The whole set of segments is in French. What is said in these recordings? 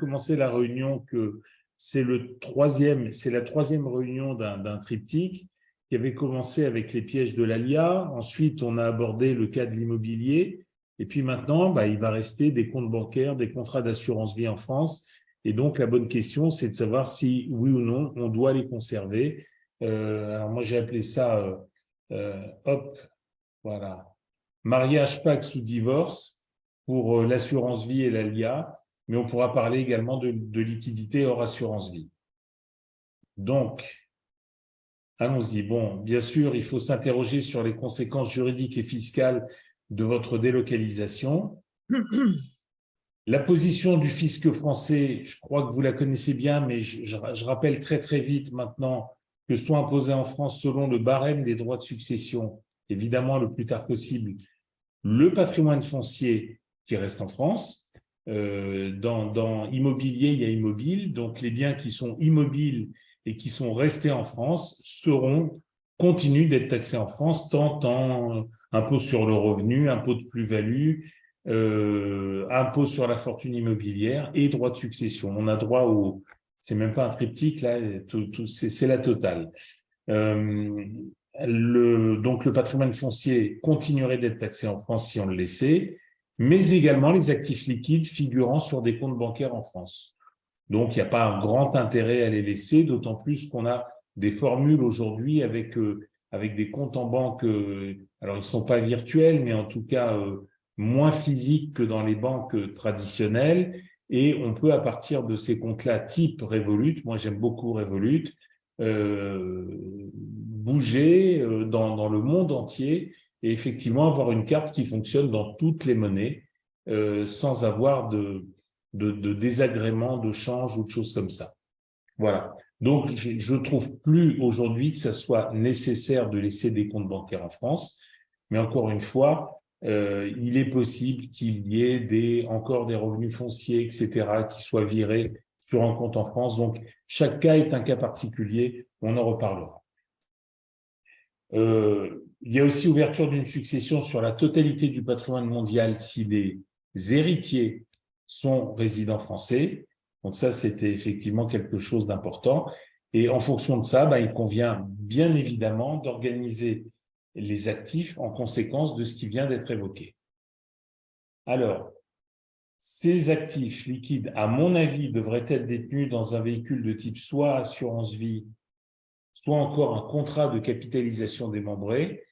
commencé la réunion que c'est la troisième réunion d'un triptyque qui avait commencé avec les pièges de l'ALIA. Ensuite, on a abordé le cas de l'immobilier. Et puis maintenant, il va rester des comptes bancaires, des contrats d'assurance vie en France. Et donc, la bonne question, c'est de savoir si, oui ou non, on doit les conserver. Alors, moi, j'ai appelé ça, voilà, mariage, Pacs ou divorce pour l'assurance vie et l'ALIA. Mais on pourra parler également de liquidité hors assurance vie. Donc, allons-y. Bon, bien sûr, il faut s'interroger sur les conséquences juridiques et fiscales de votre délocalisation. La position du fisc français, je crois que vous la connaissez bien, mais je rappelle très très vite maintenant que soit imposé en France selon le barème des droits de succession, évidemment le plus tard possible, le patrimoine foncier qui reste en France. Dans immobilier, il y a immobile, donc les biens qui sont immobiles et qui sont restés en France continuent d'être taxés en France, tant en impôt sur le revenu, impôt de plus-value, impôt sur la fortune immobilière et droit de succession. On a droit c'est même pas un triptyque, là, c'est la totale. Donc le patrimoine foncier continuerait d'être taxé en France si on le laissait, mais également les actifs liquides figurant sur des comptes bancaires en France. Donc, il n'y a pas un grand intérêt à les laisser, d'autant plus qu'on a des formules aujourd'hui avec des comptes en banque. Alors, ils ne sont pas virtuels, mais en tout cas moins physiques que dans les banques traditionnelles. Et on peut, à partir de ces comptes-là, type Revolut, moi j'aime beaucoup Revolut, bouger dans le monde entier et effectivement avoir une carte qui fonctionne dans toutes les monnaies sans avoir de désagréments, de change ou de choses comme ça. Voilà. Donc, je trouve plus aujourd'hui que ça soit nécessaire de laisser des comptes bancaires en France, mais encore une fois, il est possible qu'il y ait encore des revenus fonciers, etc., qui soient virés sur un compte en France. Donc, chaque cas est un cas particulier. On en reparlera. Il y a aussi ouverture d'une succession sur la totalité du patrimoine mondial si les héritiers sont résidents français. Donc ça, c'était effectivement quelque chose d'important. Et en fonction de ça, il convient bien évidemment d'organiser les actifs en conséquence de ce qui vient d'être évoqué. Alors, ces actifs liquides, à mon avis, devraient être détenus dans un véhicule de type soit assurance vie, soit encore un contrat de capitalisation démembré.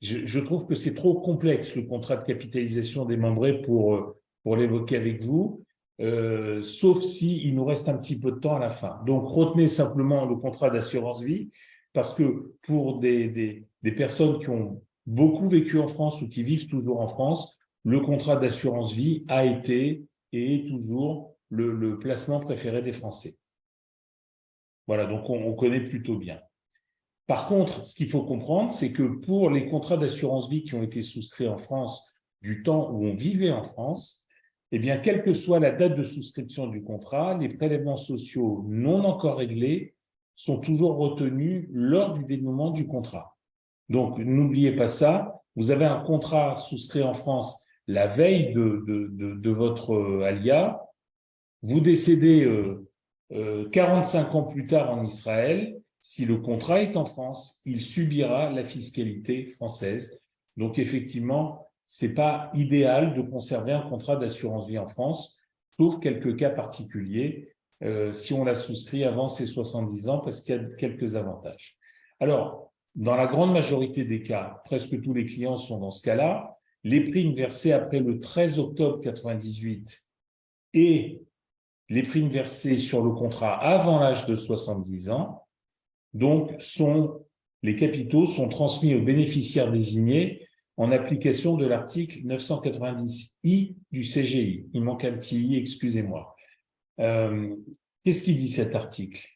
Je trouve que c'est trop complexe, le contrat de capitalisation démembré pour l'évoquer avec vous, sauf si il nous reste un petit peu de temps à la fin. Donc, retenez simplement le contrat d'assurance vie, parce que pour des personnes qui ont beaucoup vécu en France ou qui vivent toujours en France, le contrat d'assurance vie a été et est toujours le placement préféré des Français. Voilà, donc on connaît plutôt bien. Par contre, ce qu'il faut comprendre, c'est que pour les contrats d'assurance vie qui ont été souscrits en France du temps où on vivait en France, eh bien, quelle que soit la date de souscription du contrat, les prélèvements sociaux non encore réglés sont toujours retenus lors du dénouement du contrat. Donc, n'oubliez pas ça. Vous avez un contrat souscrit en France la veille de votre alia. Vous décédez 45 ans plus tard en Israël. Si le contrat est en France, il subira la fiscalité française. Donc, effectivement, c'est pas idéal de conserver un contrat d'assurance vie en France, sauf quelques cas particuliers, si on l'a souscrit avant ses 70 ans, parce qu'il y a quelques avantages. Alors, dans la grande majorité des cas, presque tous les clients sont dans ce cas-là, les primes versées après le 13 octobre 98 et les primes versées sur le contrat avant l'âge de 70 ans, donc les capitaux sont transmis aux bénéficiaires désignés en application de l'article 990I du CGI. Il manque un petit i, excusez-moi. Qu'est-ce qu'il dit cet article?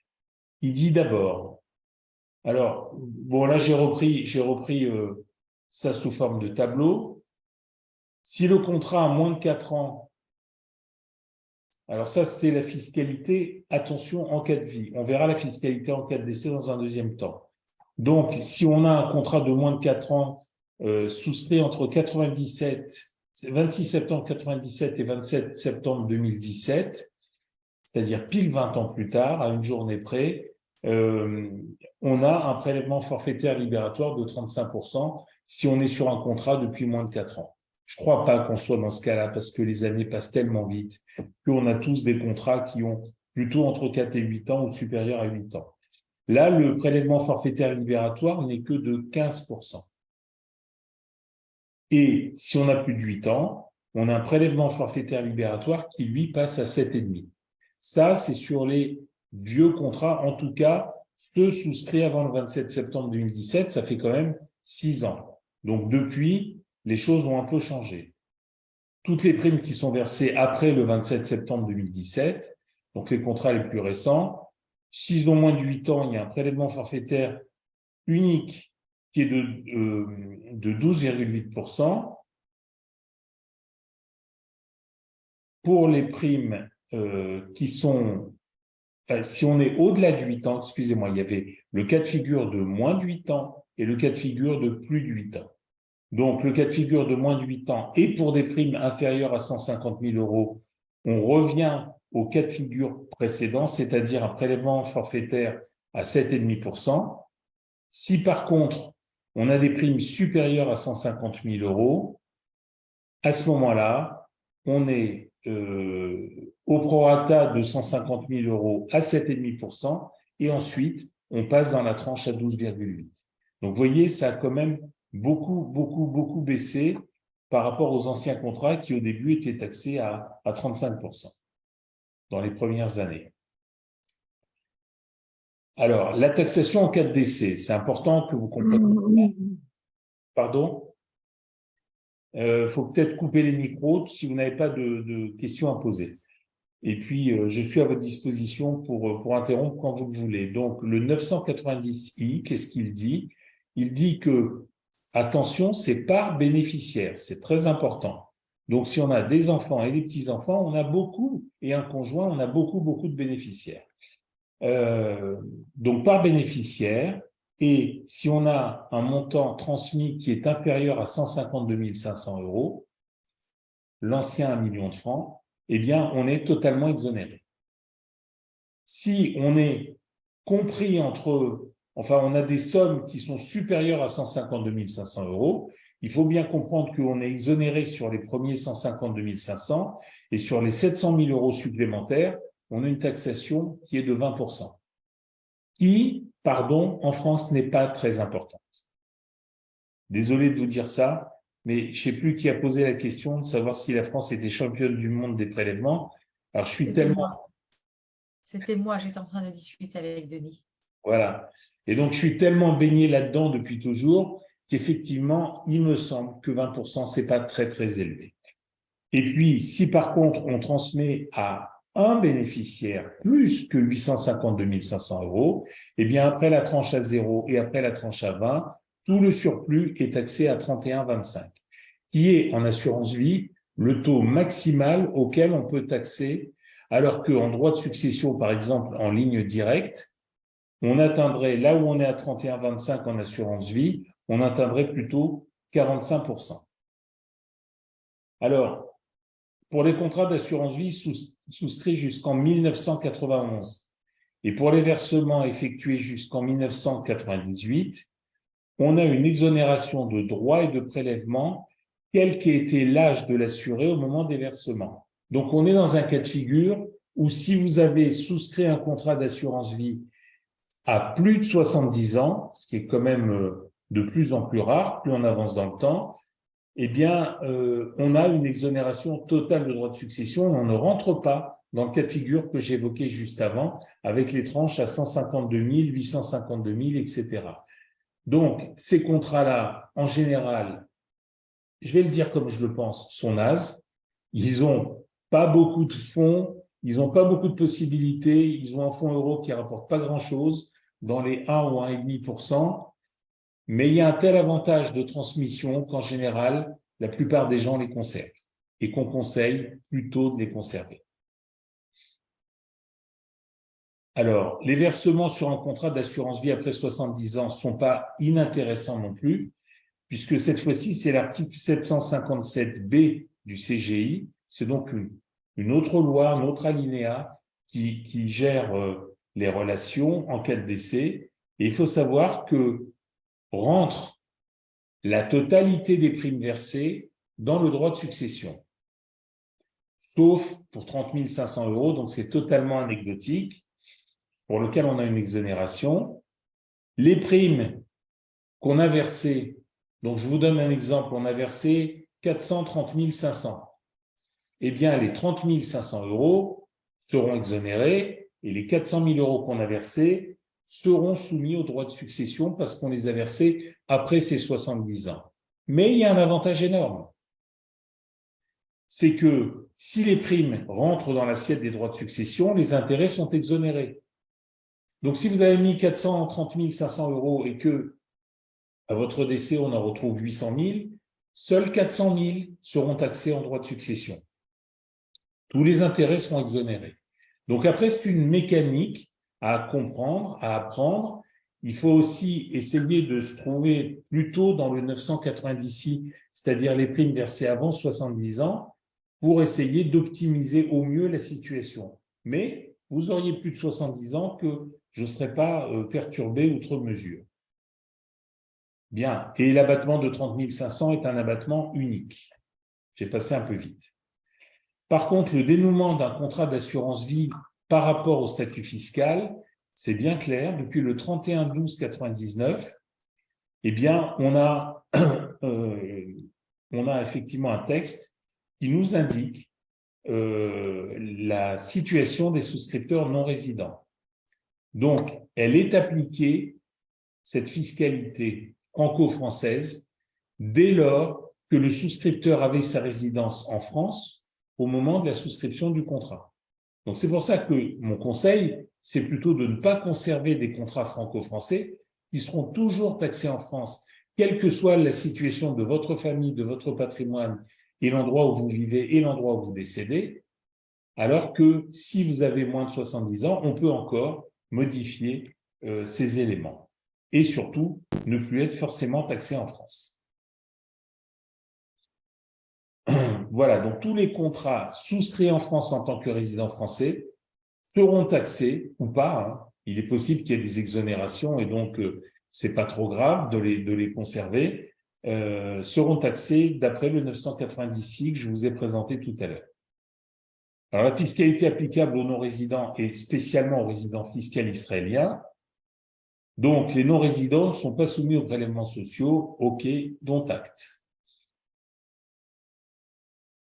Il dit d'abord, alors, bon là j'ai repris ça sous forme de tableau. Si le contrat a moins de 4 ans, alors ça, c'est la fiscalité, attention, en cas de vie. On verra la fiscalité en cas de décès dans un deuxième temps. Donc, si on a un contrat de moins de 4 ans souscrit entre 26 septembre 97 et 27 septembre 2017, c'est-à-dire pile 20 ans plus tard, à une journée près, on a un prélèvement forfaitaire libératoire de 35% si on est sur un contrat depuis moins de 4 ans. Je ne crois pas qu'on soit dans ce cas-là parce que les années passent tellement vite qu'on a tous des contrats qui ont plutôt entre 4 et 8 ans ou supérieurs à 8 ans. Là, le prélèvement forfaitaire libératoire n'est que de 15%. Et si on a plus de 8 ans, on a un prélèvement forfaitaire libératoire qui, lui, passe à 7,5. Ça, c'est sur les vieux contrats, en tout cas, ceux souscrits avant le 27 septembre 2017, ça fait quand même 6 ans. Donc, depuis, les choses ont un peu changé. Toutes les primes qui sont versées après le 27 septembre 2017, donc les contrats les plus récents, s'ils ont moins de 8 ans, il y a un prélèvement forfaitaire unique qui est de 12,8%. Pour les primes qui sont, si on est au-delà de 8 ans, excusez-moi, il y avait le cas de figure de moins de 8 ans et le cas de figure de plus de 8 ans. Donc, le cas de figure de moins de 8 ans et pour des primes inférieures à 150 000 euros, on revient au cas de figure précédent, c'est-à-dire un prélèvement forfaitaire à 7,5%. Si par contre, on a des primes supérieures à 150 000 euros, à ce moment-là, on est au prorata de 150 000 euros à 7,5% et ensuite, on passe dans la tranche à 12,8. Donc, vous voyez, ça a quand même beaucoup baissé par rapport aux anciens contrats qui, au début, étaient taxés à 35% dans les premières années. Alors, la taxation en cas de décès, c'est important que vous compreniez. Pardon ? Faut peut-être couper les micros si vous n'avez pas de questions à poser. Et puis, je suis à votre disposition pour interrompre quand vous le voulez. Donc, le 990I, qu'est-ce qu'il dit? Il dit que, attention, c'est par bénéficiaire, c'est très important. Donc, si on a des enfants et des petits-enfants, on a beaucoup, et un conjoint, on a beaucoup de bénéficiaires. Donc, par bénéficiaire, et si on a un montant transmis qui est inférieur à 152 500 euros, l'ancien 1 million de francs, eh bien, on est totalement exonéré. Si on est compris on a des sommes qui sont supérieures à 152 500 euros, il faut bien comprendre qu'on est exonéré sur les premiers 152 500 et sur les 700 000 euros supplémentaires, on a une taxation qui est de 20%. Qui, pardon, en France n'est pas très importante. Désolé de vous dire ça, mais je ne sais plus qui a posé la question de savoir si la France était championne du monde des prélèvements. Alors, je suis tellement… C'était moi, j'étais en train de discuter avec Denis. Voilà. Et donc, je suis tellement baigné là-dedans depuis toujours qu'effectivement, il me semble que 20%, c'est pas très élevé. Et puis, si par contre, on transmet à un bénéficiaire plus que 852 500 euros, eh bien, après la tranche à 0 et après la tranche à 20, tout le surplus est taxé à 31,25, qui est en assurance vie le taux maximal auquel on peut taxer, alors qu'en droit de succession, par exemple, en ligne directe, on atteindrait, là où on est à 31,25 en assurance vie, on atteindrait plutôt 45%. Alors, pour les contrats d'assurance vie souscrits jusqu'en 1991 et pour les versements effectués jusqu'en 1998, on a une exonération de droits et de prélèvements quel qu'ait été l'âge de l'assuré au moment des versements. Donc, on est dans un cas de figure où si vous avez souscrit un contrat d'assurance vie à plus de 70 ans, ce qui est quand même de plus en plus rare, plus on avance dans le temps, eh bien, on a une exonération totale de droits de succession et on ne rentre pas dans le cas de figure que j'évoquais juste avant, avec les tranches à 152 000, 852 000, etc. Donc, ces contrats-là, en général, je vais le dire comme je le pense, sont nazes. Ils n'ont pas beaucoup de fonds, ils n'ont pas beaucoup de possibilités, ils ont un fonds euro qui ne rapporte pas grand-chose, dans les 1 ou 1,5%. Mais il y a un tel avantage de transmission qu'en général, la plupart des gens les conservent et qu'on conseille plutôt de les conserver. Alors, les versements sur un contrat d'assurance vie après 70 ans ne sont pas inintéressants non plus, puisque cette fois-ci, c'est l'article 757B du CGI. C'est donc une autre loi, un autre alinéa qui gère les relations en cas de décès. Et il faut savoir que rentre la totalité des primes versées dans le droit de succession, sauf pour 30 500 €, donc c'est totalement anecdotique, pour lequel on a une exonération. Les primes qu'on a versées, donc je vous donne un exemple, on a versé 430 500. Eh bien, les 30 500 € seront exonérés et les 400 000 € qu'on a versés seront soumis au droit de succession parce qu'on les a versés après ces 70 ans. Mais il y a un avantage énorme. C'est que si les primes rentrent dans l'assiette des droits de succession, les intérêts sont exonérés. Donc, si vous avez mis 430 500 € et que, à votre décès, on en retrouve 800 000, seuls 400 000 seront taxés en droit de succession. Tous les intérêts seront exonérés. Donc après, c'est une mécanique à comprendre, à apprendre. Il faut aussi essayer de se trouver plutôt dans le 990, c'est-à-dire les primes versées avant 70 ans, pour essayer d'optimiser au mieux la situation. Mais vous auriez plus de 70 ans que je ne serais pas perturbé outre mesure. Bien. Et l'abattement de 30 500 est un abattement unique. J'ai passé un peu vite. Par contre, le dénouement d'un contrat d'assurance vie par rapport au statut fiscal, c'est bien clair. Depuis le 31/12/99, eh bien, on a effectivement un texte qui nous indique la situation des souscripteurs non résidents. Donc, elle est appliquée, cette fiscalité franco-française, dès lors que le souscripteur avait sa résidence en France au moment de la souscription du contrat. Donc, c'est pour ça que mon conseil, c'est plutôt de ne pas conserver des contrats franco-français qui seront toujours taxés en France, quelle que soit la situation de votre famille, de votre patrimoine et l'endroit où vous vivez et l'endroit où vous décédez, alors que si vous avez moins de 70 ans, on peut encore modifier ces éléments et surtout ne plus être forcément taxé en France. Voilà, donc tous les contrats souscrits en France en tant que résident français seront taxés ou pas. Hein. Il est possible qu'il y ait des exonérations et donc c'est pas trop grave de les conserver. Seront taxés d'après le 996 que je vous ai présenté tout à l'heure. Alors la fiscalité applicable aux non-résidents et spécialement aux résidents fiscaux israéliens. Donc les non-résidents ne sont pas soumis aux prélèvements sociaux, ok, dont acte.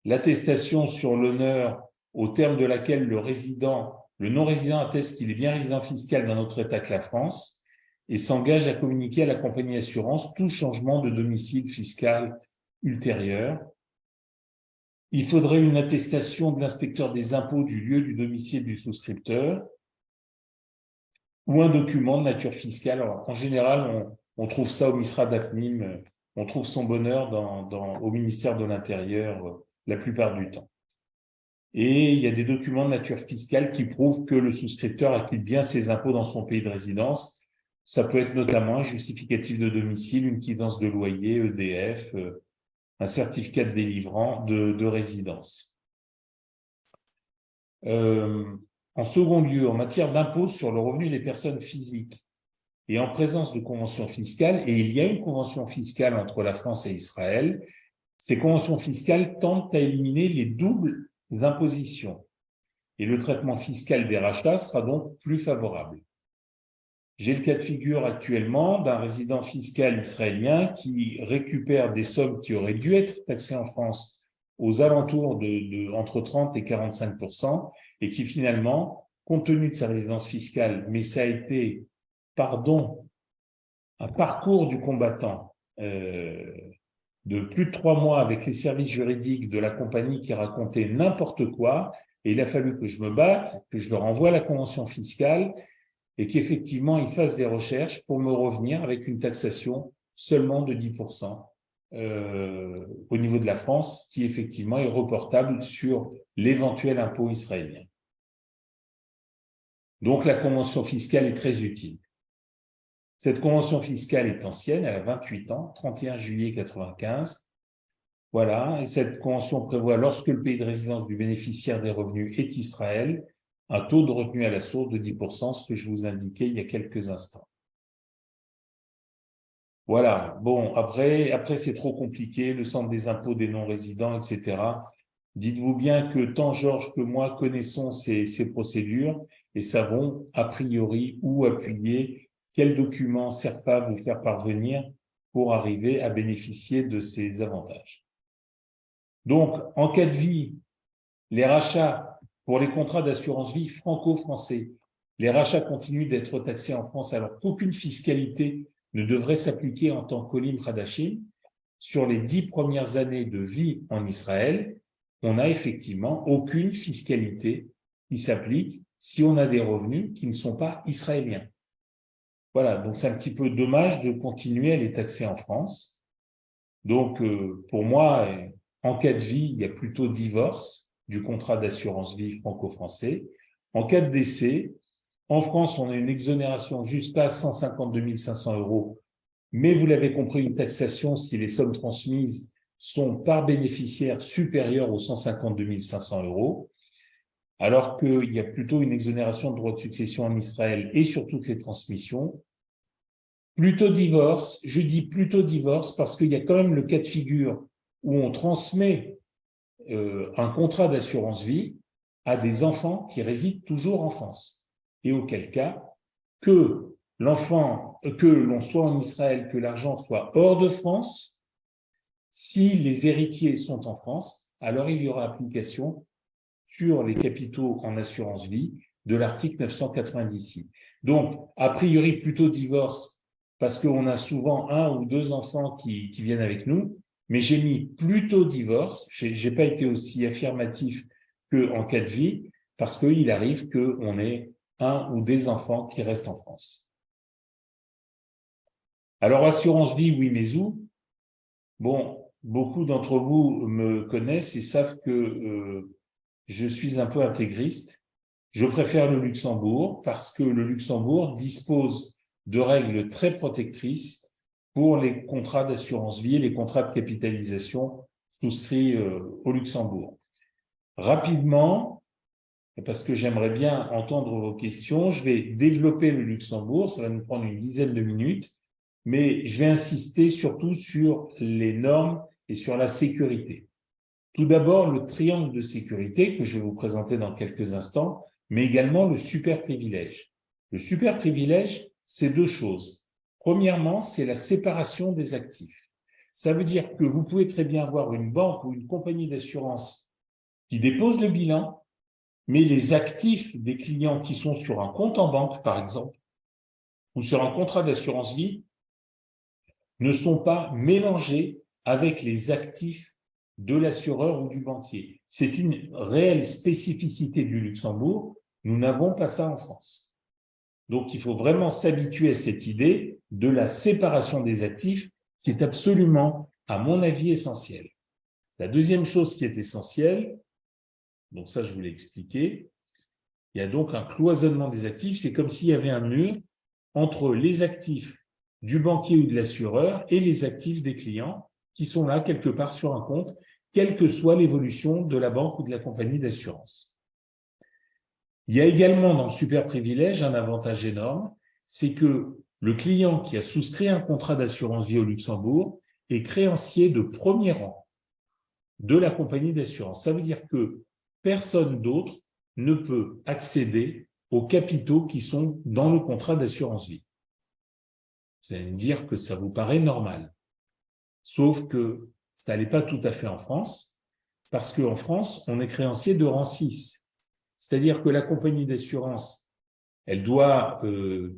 L'attestation sur l'honneur au terme de laquelle le non-résident atteste qu'il est bien résident fiscal d'un autre État que la France et s'engage à communiquer à la compagnie assurance tout changement de domicile fiscal ultérieur. Il faudrait une attestation de l'inspecteur des impôts du lieu du domicile du souscripteur ou un document de nature fiscale. Alors, en général, on trouve ça au MISRA d'APNIM, on trouve son bonheur au ministère de l'Intérieur la plupart du temps. Et il y a des documents de nature fiscale qui prouvent que le souscripteur acquitte bien ses impôts dans son pays de résidence. Ça peut être notamment un justificatif de domicile, une quittance de loyer, EDF, un certificat de délivrant de résidence. En second lieu, en matière d'impôt sur le revenu des personnes physiques et en présence de conventions fiscales, et il y a une convention fiscale entre la France et Israël, ces conventions fiscales tentent à éliminer les doubles impositions et le traitement fiscal des rachats sera donc plus favorable. J'ai le cas de figure actuellement d'un résident fiscal israélien qui récupère des sommes qui auraient dû être taxées en France aux alentours entre 30 et 45% et qui finalement, compte tenu de sa résidence fiscale, mais ça a été, un parcours du combattant de plus de 3 mois avec les services juridiques de la compagnie qui racontaient n'importe quoi, et il a fallu que je me batte, que je leur envoie la convention fiscale et qu'effectivement ils fassent des recherches pour me revenir avec une taxation seulement de 10% au niveau de la France, qui effectivement est reportable sur l'éventuel impôt israélien. Donc la convention fiscale est très utile. Cette convention fiscale est ancienne, elle a 28 ans, 31 juillet 1995. Voilà, et cette convention prévoit, lorsque le pays de résidence du bénéficiaire des revenus est Israël, un taux de retenue à la source de 10%, ce que je vous indiquais il y a quelques instants. Voilà, bon, après c'est trop compliqué, le centre des impôts des non-résidents, etc. Dites-vous bien que tant Georges que moi connaissons ces procédures et savons a priori où appuyer, quels documents CERPA vous faire parvenir pour arriver à bénéficier de ces avantages. Donc, en cas de vie, les rachats pour les contrats d'assurance vie franco-français, les rachats continuent d'être taxés en France alors qu'aucune fiscalité ne devrait s'appliquer en tant qu'Olim Hadashim. Sur les 10 premières années de vie en Israël, on n'a effectivement aucune fiscalité qui s'applique si on a des revenus qui ne sont pas israéliens. Voilà, donc c'est un petit peu dommage de continuer à les taxer en France. Donc, pour moi, en cas de vie, il y a plutôt divorce du contrat d'assurance vie franco-français. En cas de décès, en France, on a une exonération jusqu'à 152 500 €, mais vous l'avez compris, une taxation si les sommes transmises sont par bénéficiaire supérieures aux 152 500 €, alors qu'il y a plutôt une exonération de droits de succession en Israël et sur toutes les transmissions. Plutôt divorce, je dis plutôt divorce parce qu'il y a quand même le cas de figure où on transmet un contrat d'assurance vie à des enfants qui résident toujours en France. Et auquel cas, que l'on soit en Israël, que l'argent soit hors de France, si les héritiers sont en France, alors il y aura application sur les capitaux en assurance vie de l'article 990. Donc, a priori, plutôt divorce, parce qu'on a souvent un ou deux enfants qui viennent avec nous, mais j'ai mis plutôt divorce, j'ai pas été aussi affirmatif qu'en cas de vie, parce qu'il arrive qu'on ait un ou des enfants qui restent en France. Alors, assurance vie, oui, mais où? Bon, beaucoup d'entre vous me connaissent et savent que je suis un peu intégriste. Je préfère le Luxembourg parce que le Luxembourg dispose de règles très protectrices pour les contrats d'assurance vie et les contrats de capitalisation souscrits au Luxembourg. Rapidement, parce que j'aimerais bien entendre vos questions, je vais développer le Luxembourg, ça va nous prendre une dizaine de minutes, mais je vais insister surtout sur les normes et sur la sécurité. Tout d'abord, le triangle de sécurité que je vais vous présenter dans quelques instants, mais également le super privilège. Le super privilège, c'est deux choses. Premièrement, c'est la séparation des actifs. Ça veut dire que vous pouvez très bien avoir une banque ou une compagnie d'assurance qui dépose le bilan, mais les actifs des clients qui sont sur un compte en banque, par exemple, ou sur un contrat d'assurance vie, ne sont pas mélangés avec les actifs de l'assureur ou du banquier. C'est une réelle spécificité du Luxembourg. Nous n'avons pas ça en France. Donc, il faut vraiment s'habituer à cette idée de la séparation des actifs qui est absolument, à mon avis, essentielle. La deuxième chose qui est essentielle, donc ça, je vous l'ai expliqué, il y a donc un cloisonnement des actifs. C'est comme s'il y avait un mur entre les actifs du banquier ou de l'assureur et les actifs des clients qui sont là quelque part sur un compte, quelle que soit l'évolution de la banque ou de la compagnie d'assurance. Il y a également dans le super privilège un avantage énorme, c'est que le client qui a souscrit un contrat d'assurance vie au Luxembourg est créancier de premier rang de la compagnie d'assurance. Ça veut dire que personne d'autre ne peut accéder aux capitaux qui sont dans le contrat d'assurance vie. Vous allez me dire que ça vous paraît normal. Sauf que ça n'est pas tout à fait en France, parce qu'en France, on est créancier de rang 6. C'est-à-dire que la compagnie d'assurance, elle doit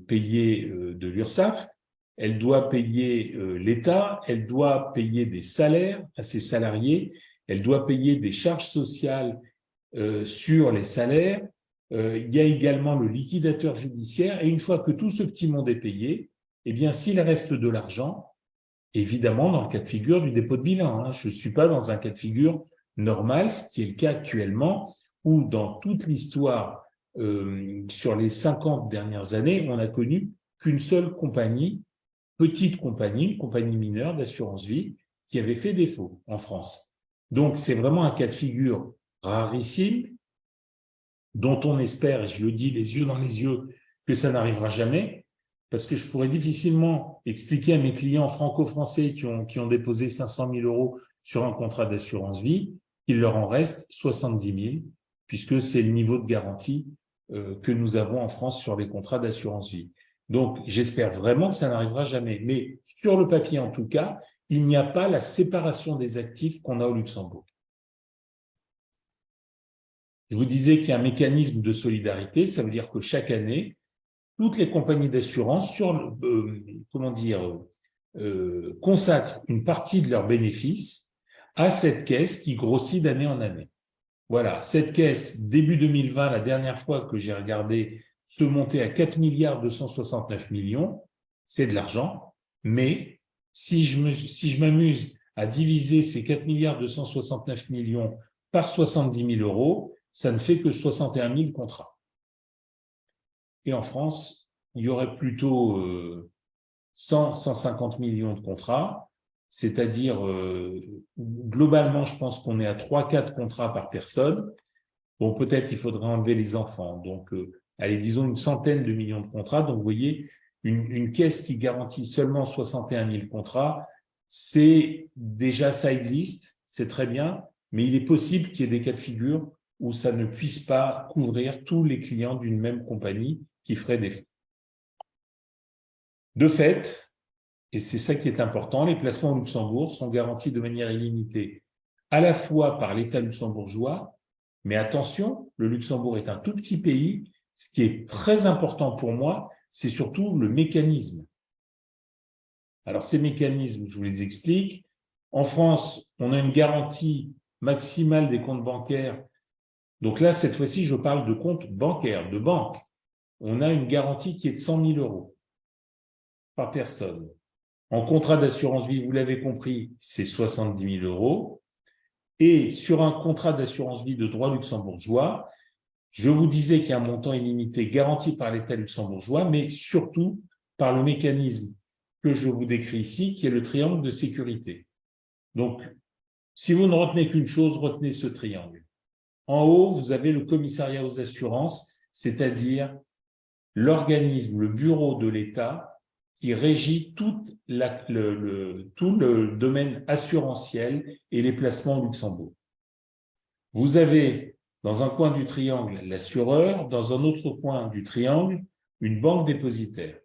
payer de l'URSSAF, elle doit payer l'État, elle doit payer des salaires à ses salariés, elle doit payer des charges sociales sur les salaires. Il y a également le liquidateur judiciaire. Et une fois que tout ce petit monde est payé, eh bien, s'il reste de l'argent, évidemment, dans le cas de figure du dépôt de bilan, je ne suis pas dans un cas de figure normal, ce qui est le cas actuellement, où dans toute l'histoire, sur les 50 dernières années, on n'a connu qu'une seule compagnie, petite compagnie, une compagnie mineure d'assurance vie, qui avait fait défaut en France. Donc, c'est vraiment un cas de figure rarissime, dont on espère, et je le dis les yeux dans les yeux, que ça n'arrivera jamais, parce que je pourrais difficilement expliquer à mes clients franco-français qui ont déposé 500 000 € sur un contrat d'assurance vie qu'il leur en reste 70 000, puisque c'est le niveau de garantie que nous avons en France sur les contrats d'assurance vie. Donc, j'espère vraiment que ça n'arrivera jamais. Mais sur le papier, en tout cas, il n'y a pas la séparation des actifs qu'on a au Luxembourg. Je vous disais qu'il y a un mécanisme de solidarité, ça veut dire que chaque année, toutes les compagnies d'assurance consacrent une partie de leurs bénéfices à cette caisse qui grossit d'année en année. Voilà, cette caisse, début 2020, la dernière fois que j'ai regardé, se montait à 4 269 millions, c'est de l'argent, mais si je m'amuse à diviser ces 4 269 millions par 70 000 €, ça ne fait que 61 000 contrats. Et en France, il y aurait plutôt 150 millions de contrats, c'est-à-dire globalement, je pense qu'on est à 3-4 contrats par personne. Bon, peut-être il faudrait enlever les enfants. Donc, allez, disons une centaine de millions de contrats. Donc, vous voyez, une caisse qui garantit seulement 61 000 contrats, c'est déjà, ça existe, c'est très bien, mais il est possible qu'il y ait des cas de figure où ça ne puisse pas couvrir tous les clients d'une même compagnie qui ferait défaut. De fait, et c'est ça qui est important, les placements au Luxembourg sont garantis de manière illimitée, à la fois par l'État luxembourgeois, mais attention, le Luxembourg est un tout petit pays. Ce qui est très important pour moi, c'est surtout le mécanisme. Alors, ces mécanismes, je vous les explique. En France, on a une garantie maximale des comptes bancaires. Donc là, cette fois-ci, je parle de comptes bancaires, de banque. On a une garantie qui est de 100 000 € par personne. En contrat d'assurance vie, vous l'avez compris, c'est 70 000 €. Et sur un contrat d'assurance vie de droit luxembourgeois, je vous disais qu'il y a un montant illimité garanti par l'État luxembourgeois, mais surtout par le mécanisme que je vous décris ici, qui est le triangle de sécurité. Donc, si vous ne retenez qu'une chose, retenez ce triangle. En haut, vous avez le commissariat aux assurances, c'est-à-dire l'organisme, le bureau de l'État qui régit tout le domaine assurantiel et les placements au Luxembourg. Vous avez dans un coin du triangle l'assureur, dans un autre coin du triangle, une banque dépositaire.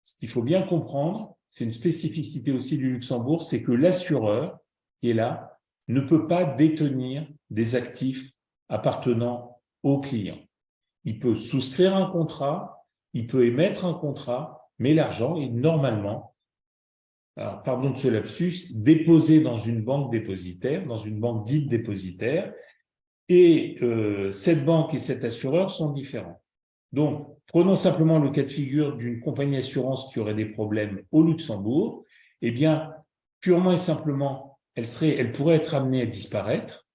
Ce qu'il faut bien comprendre, c'est une spécificité aussi du Luxembourg, c'est que l'assureur qui est là ne peut pas détenir des actifs appartenant au client. Il peut souscrire un contrat, il peut émettre un contrat, mais l'argent est normalement, alors pardon de ce lapsus, déposé dans une banque dépositaire, dans une banque dite dépositaire, et cette banque et cet assureur sont différents. Donc, prenons simplement le cas de figure d'une compagnie d'assurance qui aurait des problèmes au Luxembourg. Eh bien, purement et simplement, elle pourrait être amenée à disparaître,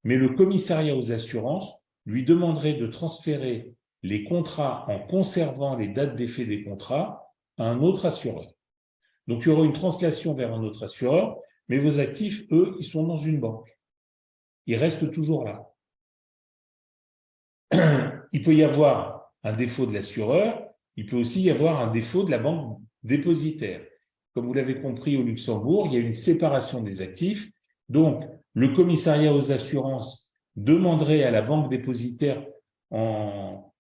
mais le commissariat aux assurances lui demanderait de transférer les contrats en conservant les dates d'effet des contrats à un autre assureur. Donc, il y aura une translation vers un autre assureur, mais vos actifs, eux, ils sont dans une banque. Ils restent toujours là. Il peut y avoir un défaut de l'assureur, il peut aussi y avoir un défaut de la banque dépositaire. Comme vous l'avez compris, au Luxembourg, il y a une séparation des actifs. Donc, le commissariat aux assurances demanderait à la banque dépositaire en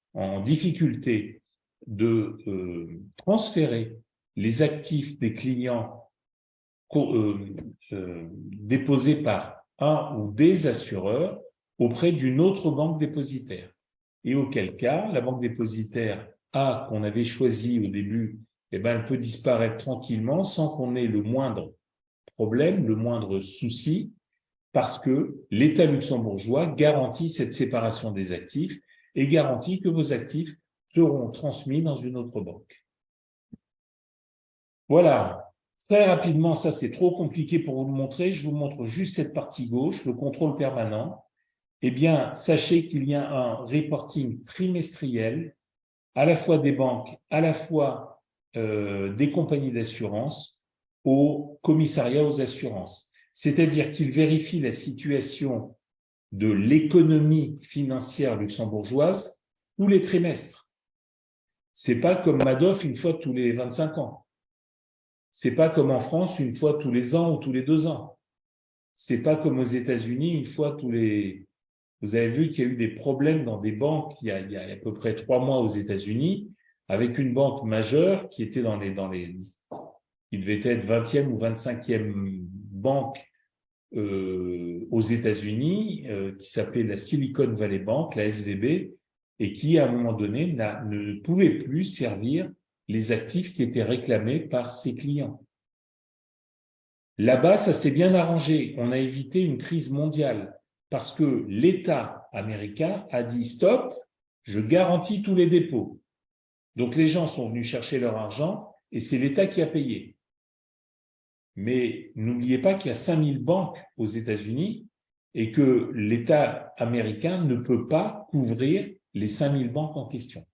difficulté de transférer les actifs des clients déposés par un ou des assureurs auprès d'une autre banque dépositaire. Et auquel cas, la banque dépositaire A qu'on avait choisie au début, eh ben, elle peut disparaître tranquillement sans qu'on ait le moindre problème, le moindre souci, parce que l'État luxembourgeois garantit cette séparation des actifs et garantit que vos actifs seront transmis dans une autre banque. Voilà. Très rapidement, ça c'est trop compliqué pour vous le montrer, je vous montre juste cette partie gauche, le contrôle permanent. Eh bien, sachez qu'il y a un reporting trimestriel, à la fois des banques, à la fois des compagnies d'assurance, au commissariat aux assurances. C'est-à-dire qu'ils vérifient la situation de l'économie financière luxembourgeoise tous les trimestres. C'est pas comme Madoff une fois tous les 25 ans. C'est pas comme en France une fois tous les ans ou tous les 2 ans. C'est pas comme aux États-Unis une fois tous les... Vous avez vu qu'il y a eu des problèmes dans des banques il y a à peu près 3 mois aux États-Unis avec une banque majeure qui était il devait être 20e ou 25e banque aux États-Unis, qui s'appelait la Silicon Valley Bank, la SVB, et qui, à un moment donné, ne pouvait plus servir les actifs qui étaient réclamés par ses clients. Là-bas, ça s'est bien arrangé. On a évité une crise mondiale parce que l'État américain a dit « Stop, je garantis tous les dépôts ». Donc, les gens sont venus chercher leur argent et c'est l'État qui a payé. Mais n'oubliez pas qu'il y a 5000 banques aux États-Unis et que l'État américain ne peut pas couvrir les 5000 banques en question.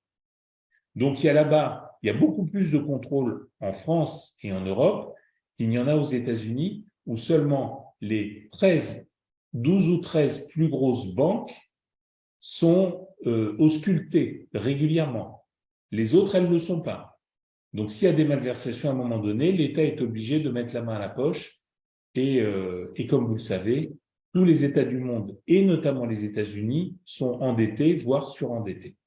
Donc, il y a beaucoup plus de contrôle en France et en Europe qu'il n'y en a aux États-Unis, où seulement les 12 ou 13 plus grosses banques sont auscultées régulièrement. Les autres, elles ne le sont pas. Donc, s'il y a des malversations à un moment donné, l'État est obligé de mettre la main à la poche. Et comme vous le savez, tous les États du monde, et notamment les États-Unis, sont endettés, voire surendettés.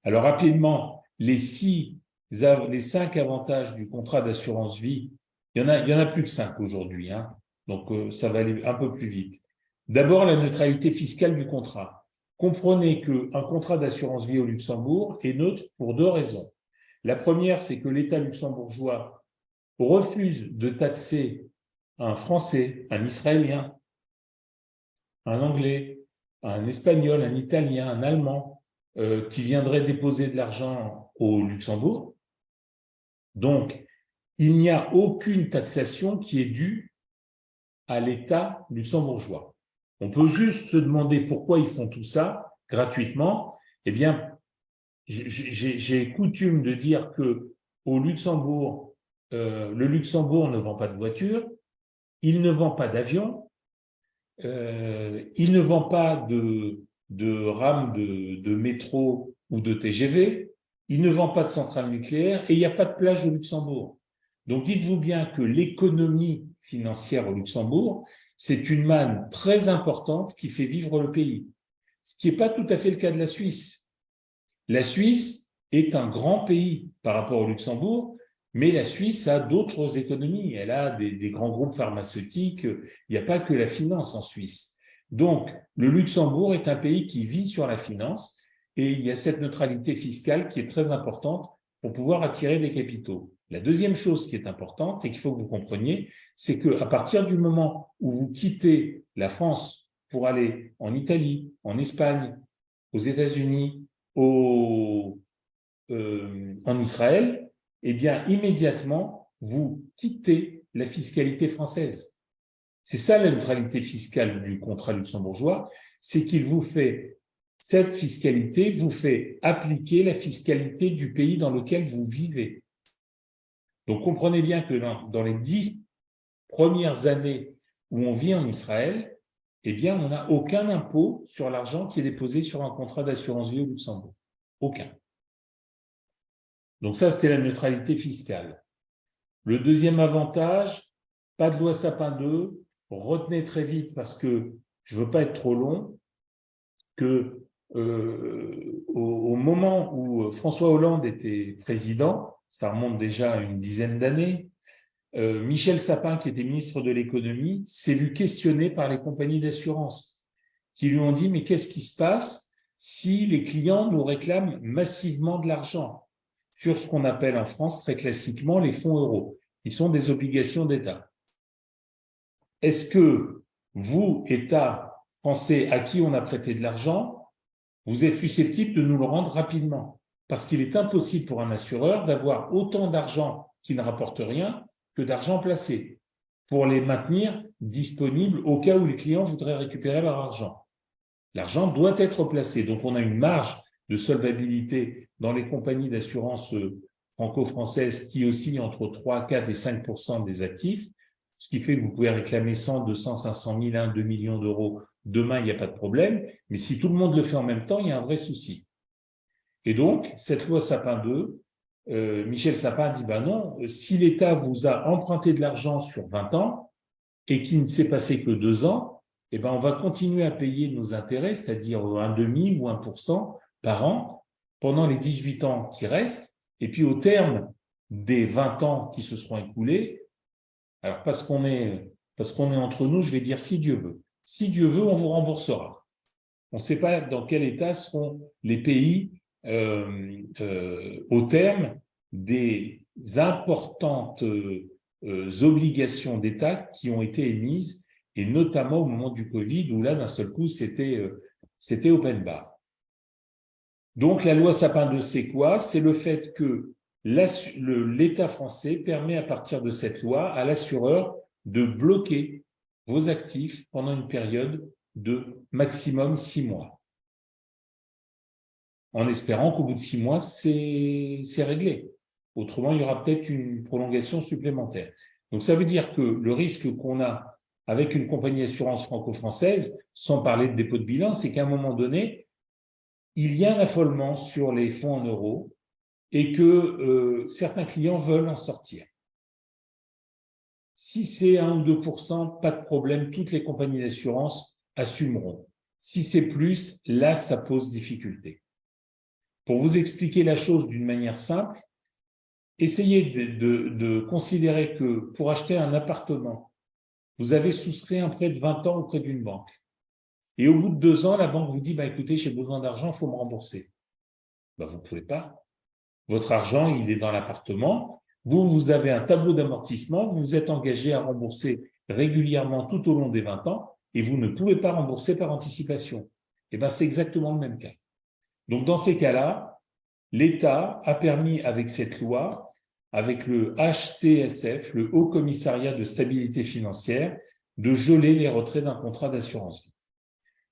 Alors, rapidement, les 5 avantages du contrat d'assurance vie, il y en a plus que 5 aujourd'hui, hein, donc ça va aller un peu plus vite. D'abord, la neutralité fiscale du contrat. Comprenez qu'un contrat d'assurance vie au Luxembourg est neutre pour 2 raisons. La première, c'est que l'État luxembourgeois refuse de taxer un Français, un Israélien, un Anglais, un Espagnol, un Italien, un Allemand, qui viendrait déposer de l'argent au Luxembourg. Donc, il n'y a aucune taxation qui est due à l'État luxembourgeois. On peut juste se demander pourquoi ils font tout ça gratuitement. Eh bien, j'ai coutume de dire que au Luxembourg, le Luxembourg ne vend pas de voitures, il ne vend pas d'avions, il ne vend pas de rames de métro ou de TGV, il ne vend pas de centrales nucléaires et il n'y a pas de plage au Luxembourg. Donc, dites-vous bien que l'économie financière au Luxembourg, c'est une manne très importante qui fait vivre le pays. Ce qui n'est pas tout à fait le cas de la Suisse. La Suisse est un grand pays par rapport au Luxembourg, mais la Suisse a d'autres économies. Elle a des grands groupes pharmaceutiques. Il n'y a pas que la finance en Suisse. Donc, le Luxembourg est un pays qui vit sur la finance et il y a cette neutralité fiscale qui est très importante pour pouvoir attirer des capitaux. La deuxième chose qui est importante et qu'il faut que vous compreniez, c'est qu'à partir du moment où vous quittez la France pour aller en Italie, en Espagne, aux États-Unis, en Israël, eh bien, immédiatement, vous quittez la fiscalité française. C'est ça la neutralité fiscale du contrat luxembourgeois, c'est qu'il vous fait, cette fiscalité vous fait appliquer la fiscalité du pays dans lequel vous vivez. Donc, comprenez bien que dans les 10 premières années où on vit en Israël, eh bien, on n'a aucun impôt sur l'argent qui est déposé sur un contrat d'assurance vie au Luxembourg. Aucun. Donc ça, c'était la neutralité fiscale. Le deuxième avantage, pas de loi Sapin 2, retenez très vite parce que je ne veux pas être trop long, que au moment où François Hollande était président, ça remonte déjà à une dizaine d'années, Michel Sapin, qui était ministre de l'économie, s'est vu questionné par les compagnies d'assurance qui lui ont dit « Mais qu'est-ce qui se passe si les clients nous réclament massivement de l'argent ?» sur ce qu'on appelle en France très classiquement les fonds euros, qui sont des obligations d'État. Est-ce que vous, État français à qui on a prêté de l'argent, vous êtes susceptible de nous le rendre rapidement? Parce qu'il est impossible pour un assureur d'avoir autant d'argent qui ne rapporte rien que d'argent placé pour les maintenir disponibles au cas où les clients voudraient récupérer leur argent. L'argent doit être placé. Donc, on a une marge de solvabilité dans les compagnies d'assurance franco-françaises qui oscillent entre 3, 4 et 5% des actifs, ce qui fait que vous pouvez réclamer 100, 200, 500 000, 1, 2 millions d'euros. Demain, il n'y a pas de problème. Mais si tout le monde le fait en même temps, il y a un vrai souci. Et donc, cette loi Sapin 2, Michel Sapin a dit, ben non, si l'État vous a emprunté de l'argent sur 20 ans et qu'il ne s'est passé que 2 ans, eh ben on va continuer à payer nos intérêts, c'est-à-dire un demi ou 1% par an pendant les 18 ans qui restent. Et puis au terme des 20 ans qui se seront écoulés, alors parce qu'on est entre nous, je vais dire si Dieu veut. Si Dieu veut, on vous remboursera. On ne sait pas dans quel état seront les pays au terme des importantes obligations d'État qui ont été émises, et notamment au moment du Covid, où là, d'un seul coup, c'était open bar. Donc, la loi Sapin 2, c'est quoi? C'est le fait que l'État français permet, à partir de cette loi, à l'assureur de bloquer vos actifs pendant une période de maximum 6 mois. En espérant qu'au bout de 6 mois, c'est réglé. Autrement, il y aura peut-être une prolongation supplémentaire. Donc, ça veut dire que le risque qu'on a avec une compagnie d'assurance franco-française, sans parler de dépôt de bilan, c'est qu'à un moment donné, il y a un affolement sur les fonds en euros et que certains clients veulent en sortir. Si c'est 1 ou 2%, pas de problème, toutes les compagnies d'assurance assumeront. Si c'est plus, là, ça pose difficulté. Pour vous expliquer la chose d'une manière simple, essayez de considérer que pour acheter un appartement, vous avez souscrit un prêt de 20 ans auprès d'une banque. Et au bout de 2 ans, la banque vous dit, écoutez, j'ai besoin d'argent, il faut me rembourser. Vous ne pouvez pas. Votre argent, il est dans l'appartement. Vous avez un tableau d'amortissement, vous vous êtes engagé à rembourser régulièrement tout au long des 20 ans et vous ne pouvez pas rembourser par anticipation. C'est exactement le même cas. Donc, dans ces cas-là, l'État a permis avec cette loi, avec le HCSF, le Haut Commissariat de stabilité financière, de geler les retraits d'un contrat d'assurance vie.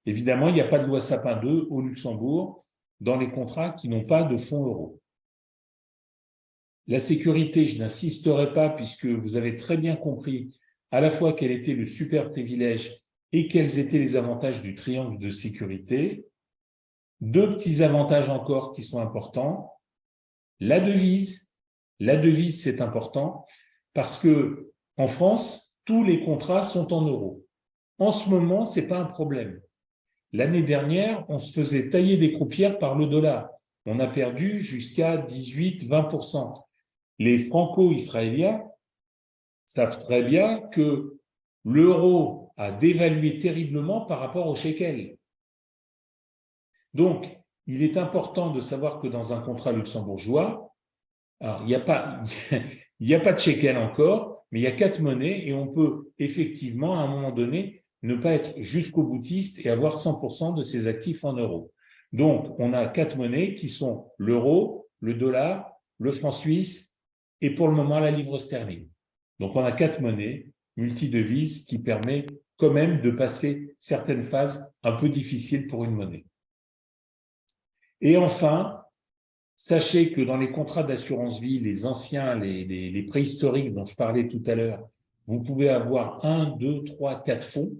Évidemment, il n'y a pas de loi Sapin 2 au Luxembourg dans les contrats qui n'ont pas de fonds euros. La sécurité, je n'insisterai pas puisque vous avez très bien compris à la fois quel était le super privilège et quels étaient les avantages du triangle de sécurité. 2 petits avantages encore qui sont importants. La devise, c'est important parce que en France, tous les contrats sont en euros. En ce moment, ce n'est pas un problème. L'année dernière, on se faisait tailler des croupières par le dollar. On a perdu jusqu'à 18-20%. Les franco-israéliens savent très bien que l'euro a dévalué terriblement par rapport au shekel. Donc, il est important de savoir que dans un contrat luxembourgeois, alors, il n'y a pas de shekel encore, mais il y a 4 monnaies et on peut effectivement, à un moment donné, ne pas être jusqu'au boutiste et avoir 100% de ses actifs en euros. Donc, on a 4 monnaies qui sont l'euro, le dollar, le franc suisse et pour le moment la livre sterling. Donc, on a 4 monnaies multidevises qui permet quand même de passer certaines phases un peu difficiles pour une monnaie. Et enfin, sachez que dans les contrats d'assurance vie, les anciens, les préhistoriques dont je parlais tout à l'heure, vous pouvez avoir 1, 2, 3, 4 fonds.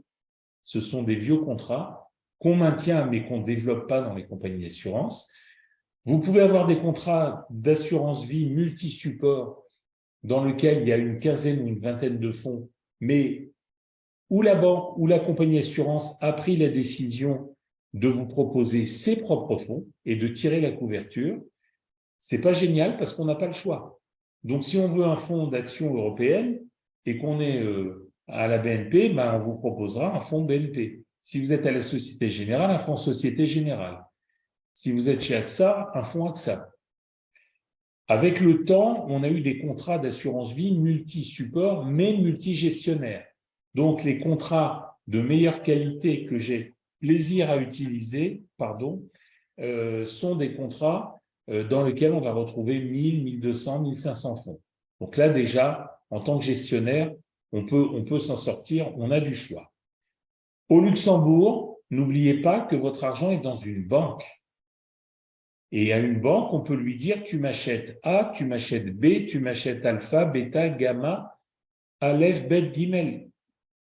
Ce sont des vieux contrats qu'on maintient mais qu'on ne développe pas dans les compagnies d'assurance. Vous pouvez avoir des contrats d'assurance vie multi-support dans lesquels il y a une quinzaine ou une vingtaine de fonds, mais où la banque ou la compagnie d'assurance a pris la décision de vous proposer ses propres fonds et de tirer la couverture. C'est pas génial parce qu'on n'a pas le choix. Donc, si on veut un fonds d'action européenne et qu'on est à la BNP, on vous proposera un fonds BNP. Si vous êtes à la Société Générale, un fonds Société Générale. Si vous êtes chez AXA, un fonds AXA. Avec le temps, on a eu des contrats d'assurance vie multi-support, mais multi-gestionnaires. Donc, les contrats de meilleure qualité que j'ai plaisir à utiliser, sont des contrats dans lesquels on va retrouver 1000, 1200, 1500 fonds. Donc là, déjà, en tant que gestionnaire, on peut s'en sortir, on a du choix. Au Luxembourg, n'oubliez pas que votre argent est dans une banque. Et à une banque, on peut lui dire, tu m'achètes A, tu m'achètes B, tu m'achètes alpha, bêta, gamma, aleph, bet, guimel.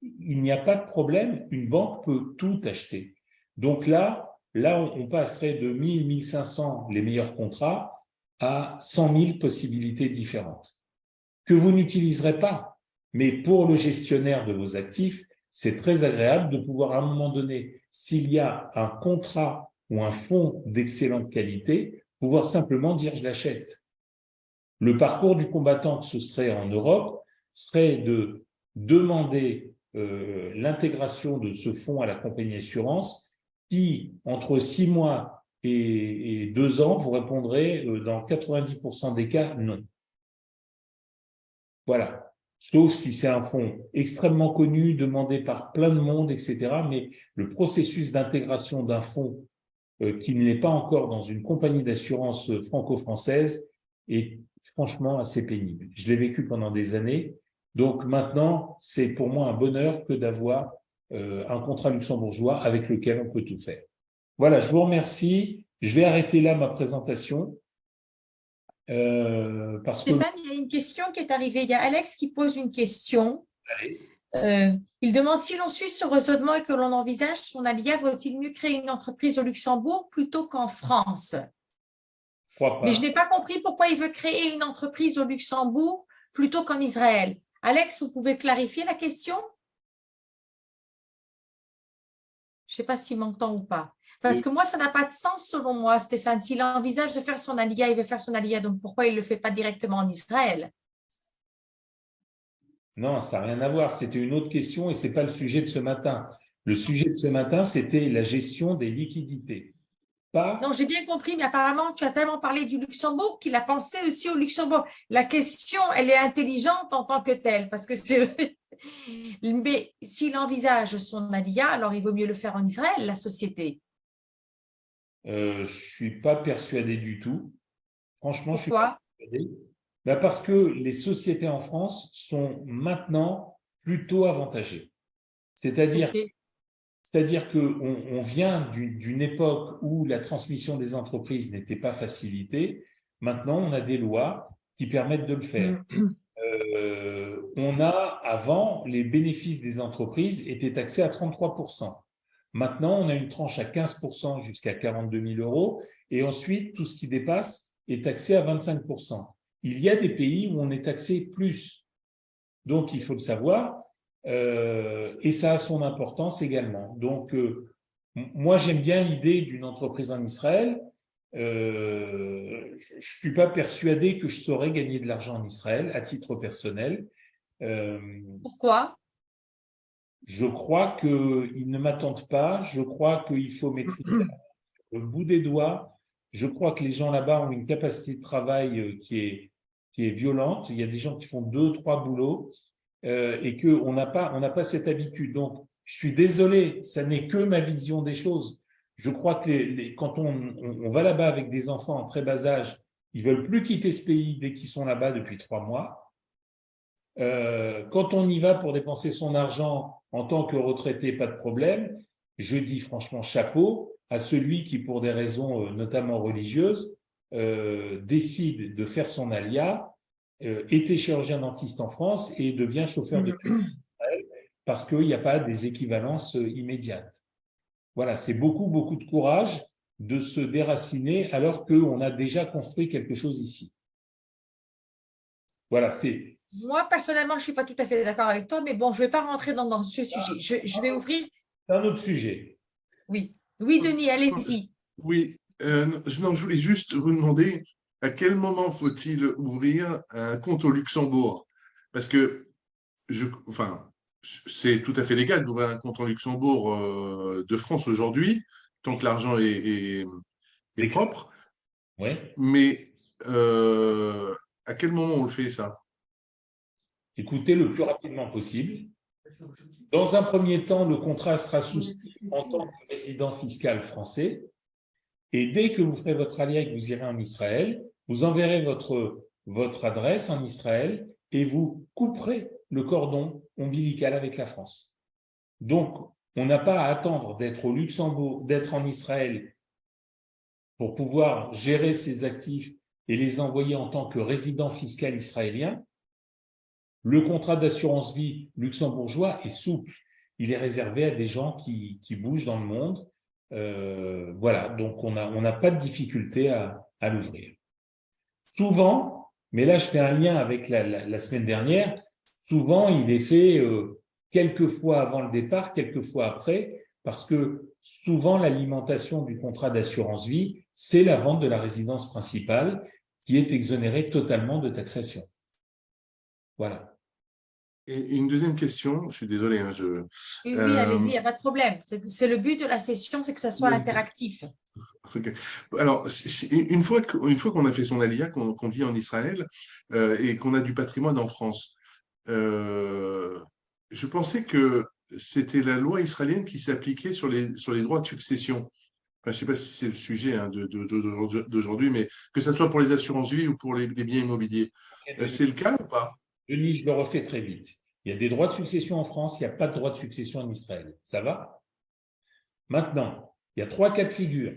Il n'y a pas de problème, une banque peut tout acheter. Donc là, Là, on passerait de 1000, 1500 les meilleurs contrats à 100 000 possibilités différentes que vous n'utiliserez pas. Mais pour le gestionnaire de vos actifs, c'est très agréable de pouvoir à un moment donné, s'il y a un contrat ou un fonds d'excellente qualité, pouvoir simplement dire je l'achète. Le parcours du combattant que ce serait en Europe serait de demander l'intégration de ce fonds à la compagnie assurance qui, entre 6 mois et 2 ans, vous répondrez dans 90% des cas non. Voilà. Sauf si c'est un fonds extrêmement connu, demandé par plein de monde, etc. Mais le processus d'intégration d'un fonds qui n'est pas encore dans une compagnie d'assurance franco-française est franchement assez pénible. Je l'ai vécu pendant des années. Donc maintenant, c'est pour moi un bonheur que d'avoir un contrat luxembourgeois avec lequel on peut tout faire. Voilà, je vous remercie. Je vais arrêter là ma présentation. Parce que... Stéphane, il y a une question qui est arrivée. Il y a Alex qui pose une question. Allez. Il demande si l'on suit ce raisonnement et que l'on envisage son alia, vaut-il mieux créer une entreprise au Luxembourg plutôt qu'en France? Mais je n'ai pas compris pourquoi il veut créer une entreprise au Luxembourg plutôt qu'en Israël. Alex, vous pouvez clarifier la question? Je ne sais pas s'il m'entend ou pas. Parce que moi, ça n'a pas de sens selon moi, Stéphane. S'il envisage de faire son alia, il veut faire son alia. Donc, pourquoi il ne le fait pas directement en Israël? Non, ça n'a rien à voir. C'était une autre question et ce n'est pas le sujet de ce matin. Le sujet de ce matin, c'était la gestion des liquidités. Non, j'ai bien compris, mais apparemment, tu as tellement parlé du Luxembourg qu'il a pensé aussi au Luxembourg. La question, elle est intelligente en tant que telle, parce que c'est... Mais s'il envisage son alia, alors il vaut mieux le faire en Israël, la société. Je ne suis pas persuadé du tout. Franchement, je suis pas Pourquoi? persuadé. Ben parce que les sociétés en France sont maintenant plutôt avantagées. C'est-à-dire Okay. qu'on vient d'une époque où la transmission des entreprises n'était pas facilitée. Maintenant, on a des lois qui permettent de le faire. On a, avant, les bénéfices des entreprises étaient taxés à 33%. Maintenant, on a une tranche à 15% jusqu'à 42 000 euros. Et ensuite, tout ce qui dépasse est taxé à 25%. Il y a des pays où on est taxé plus. Donc, il faut le savoir. Et ça a son importance également. Donc, moi, j'aime bien l'idée d'une entreprise en Israël. Je ne suis pas persuadé que je saurais gagner de l'argent en Israël à titre personnel. Pourquoi? Je crois qu'ils ne m'attendent pas. Je crois qu'il faut maîtriser le bout des doigts. Je crois que les gens là-bas ont une capacité de travail qui est violente. Il y a des gens qui font 2, 3 boulots et qu'on n'a pas cette habitude. Donc, je suis désolé, ça n'est que ma vision des choses. Je crois que quand on va là-bas avec des enfants en très bas âge, ils veulent plus quitter ce pays dès qu'ils sont là-bas depuis 3 mois. Quand on y va pour dépenser son argent en tant que retraité, pas de problème. Je dis franchement chapeau à celui qui, pour des raisons notamment religieuses, décide de faire son alia, était chirurgien dentiste en France et devient chauffeur de parce qu'il n'y a pas des équivalences immédiates. Voilà, c'est beaucoup, beaucoup de courage de se déraciner alors qu'on a déjà construit quelque chose ici. Voilà, c'est... Moi, personnellement, je ne suis pas tout à fait d'accord avec toi, mais bon, je ne vais pas rentrer dans ce sujet. Je vais ouvrir. C'est un autre sujet. Oui. Oui, Denis, allez-y. Oui, non, je voulais juste vous demander à quel moment faut-il ouvrir un compte au Luxembourg? Parce que enfin, c'est tout à fait légal d'ouvrir un compte en Luxembourg de France aujourd'hui, tant que l'argent est propre. Ouais. Mais à quel moment on le fait, ça? Écoutez, le plus rapidement possible. Dans un premier temps, le contrat sera souscrit en tant que résident fiscal français. Et dès que vous ferez votre alia et que vous irez en Israël, vous enverrez votre adresse en Israël et vous couperez le cordon ombilical avec la France. Donc, on n'a pas à attendre d'être au Luxembourg, d'être en Israël pour pouvoir gérer ses actifs et les envoyer en tant que résident fiscal israélien. Le contrat d'assurance vie luxembourgeois est souple. Il est réservé à des gens qui bougent dans le monde. Voilà, donc on n'a pas de difficulté à l'ouvrir. Souvent, mais là je fais un lien avec la semaine dernière, souvent il est fait quelques fois avant le départ, quelques fois après, parce que souvent l'alimentation du contrat d'assurance vie, c'est la vente de la résidence principale qui est exonérée totalement de taxation. Voilà. Et une deuxième question, je suis désolé. Oui, allez-y, il n'y a pas de problème. C'est le but de la session, c'est que ça soit interactif. Okay. Alors, une fois qu'on a fait son alia, qu'on vit en Israël et qu'on a du patrimoine en France, je pensais que c'était la loi israélienne qui s'appliquait sur les droits de succession. Enfin, je ne sais pas si c'est le sujet d'aujourd'hui, mais que ce soit pour les assurances vie ou pour les biens immobiliers. C'est le cas ou pas? Denis, je le refais très vite. Il y a des droits de succession en France, il n'y a pas de droit de succession en Israël. Ça va? Maintenant, il y a 3 cas de figure.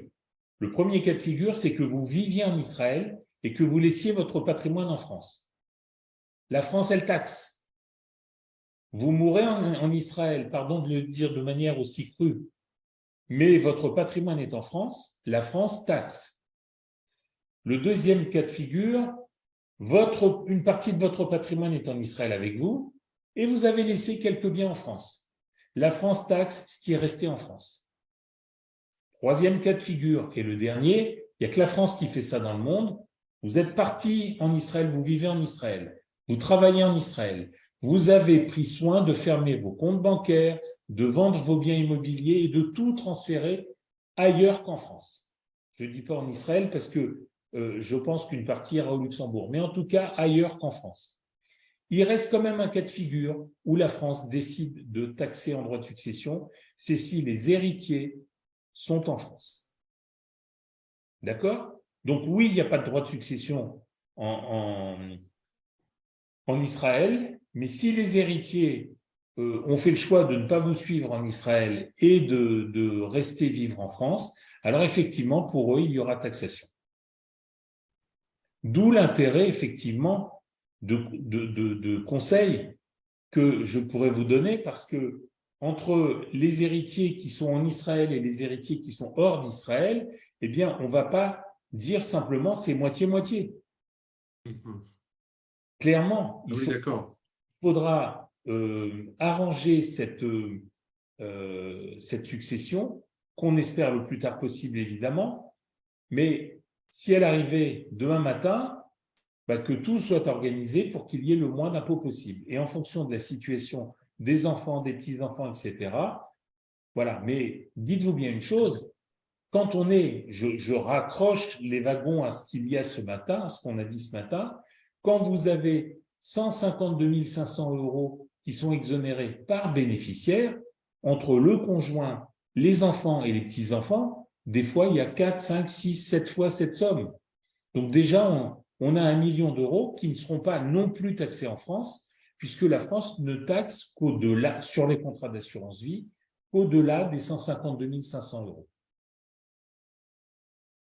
Le premier cas de figure, c'est que vous viviez en Israël et que vous laissiez votre patrimoine en France. La France, elle taxe. Vous mourrez en Israël, pardon de le dire de manière aussi crue, mais votre patrimoine est en France, la France taxe. Le deuxième cas de figure, une partie de votre patrimoine est en Israël avec vous et vous avez laissé quelques biens en France. La France taxe ce qui est resté en France. Troisième cas de figure, et le dernier, il n'y a que la France qui fait ça dans le monde. Vous êtes parti en Israël, vous vivez en Israël, vous travaillez en Israël, vous avez pris soin de fermer vos comptes bancaires, de vendre vos biens immobiliers et de tout transférer ailleurs qu'en France. Je ne dis pas en Israël parce que je pense qu'une partie ira au Luxembourg, mais en tout cas ailleurs qu'en France. Il reste quand même un cas de figure où la France décide de taxer en droit de succession, c'est si les héritiers sont en France. D'accord? Donc oui, il n'y a pas de droit de succession en Israël, mais si les héritiers ont fait le choix de ne pas vous suivre en Israël et de rester vivre en France, alors effectivement, pour eux, il y aura taxation. D'où l'intérêt, effectivement, de conseils que je pourrais vous donner, parce que entre les héritiers qui sont en Israël et les héritiers qui sont hors d'Israël, eh bien, on ne va pas dire simplement c'est moitié-moitié. Clairement, il faudra arranger cette succession, qu'on espère le plus tard possible, évidemment, mais si elle arrivait demain matin, que tout soit organisé pour qu'il y ait le moins d'impôts possible. Et en fonction de la situation des enfants, des petits-enfants, etc., voilà. Mais dites-vous bien une chose, quand on est, je raccroche les wagons à ce qu'il y a ce matin, à ce qu'on a dit ce matin, quand vous avez 152 500 € qui sont exonérés par bénéficiaire, entre le conjoint, les enfants et les petits-enfants, des fois, il y a 4, 5, 6, 7 fois cette somme. Donc déjà, on a 1 million d'euros qui ne seront pas non plus taxés en France, puisque la France ne taxe qu'au-delà, sur les contrats d'assurance vie, au-delà des 152 500 €.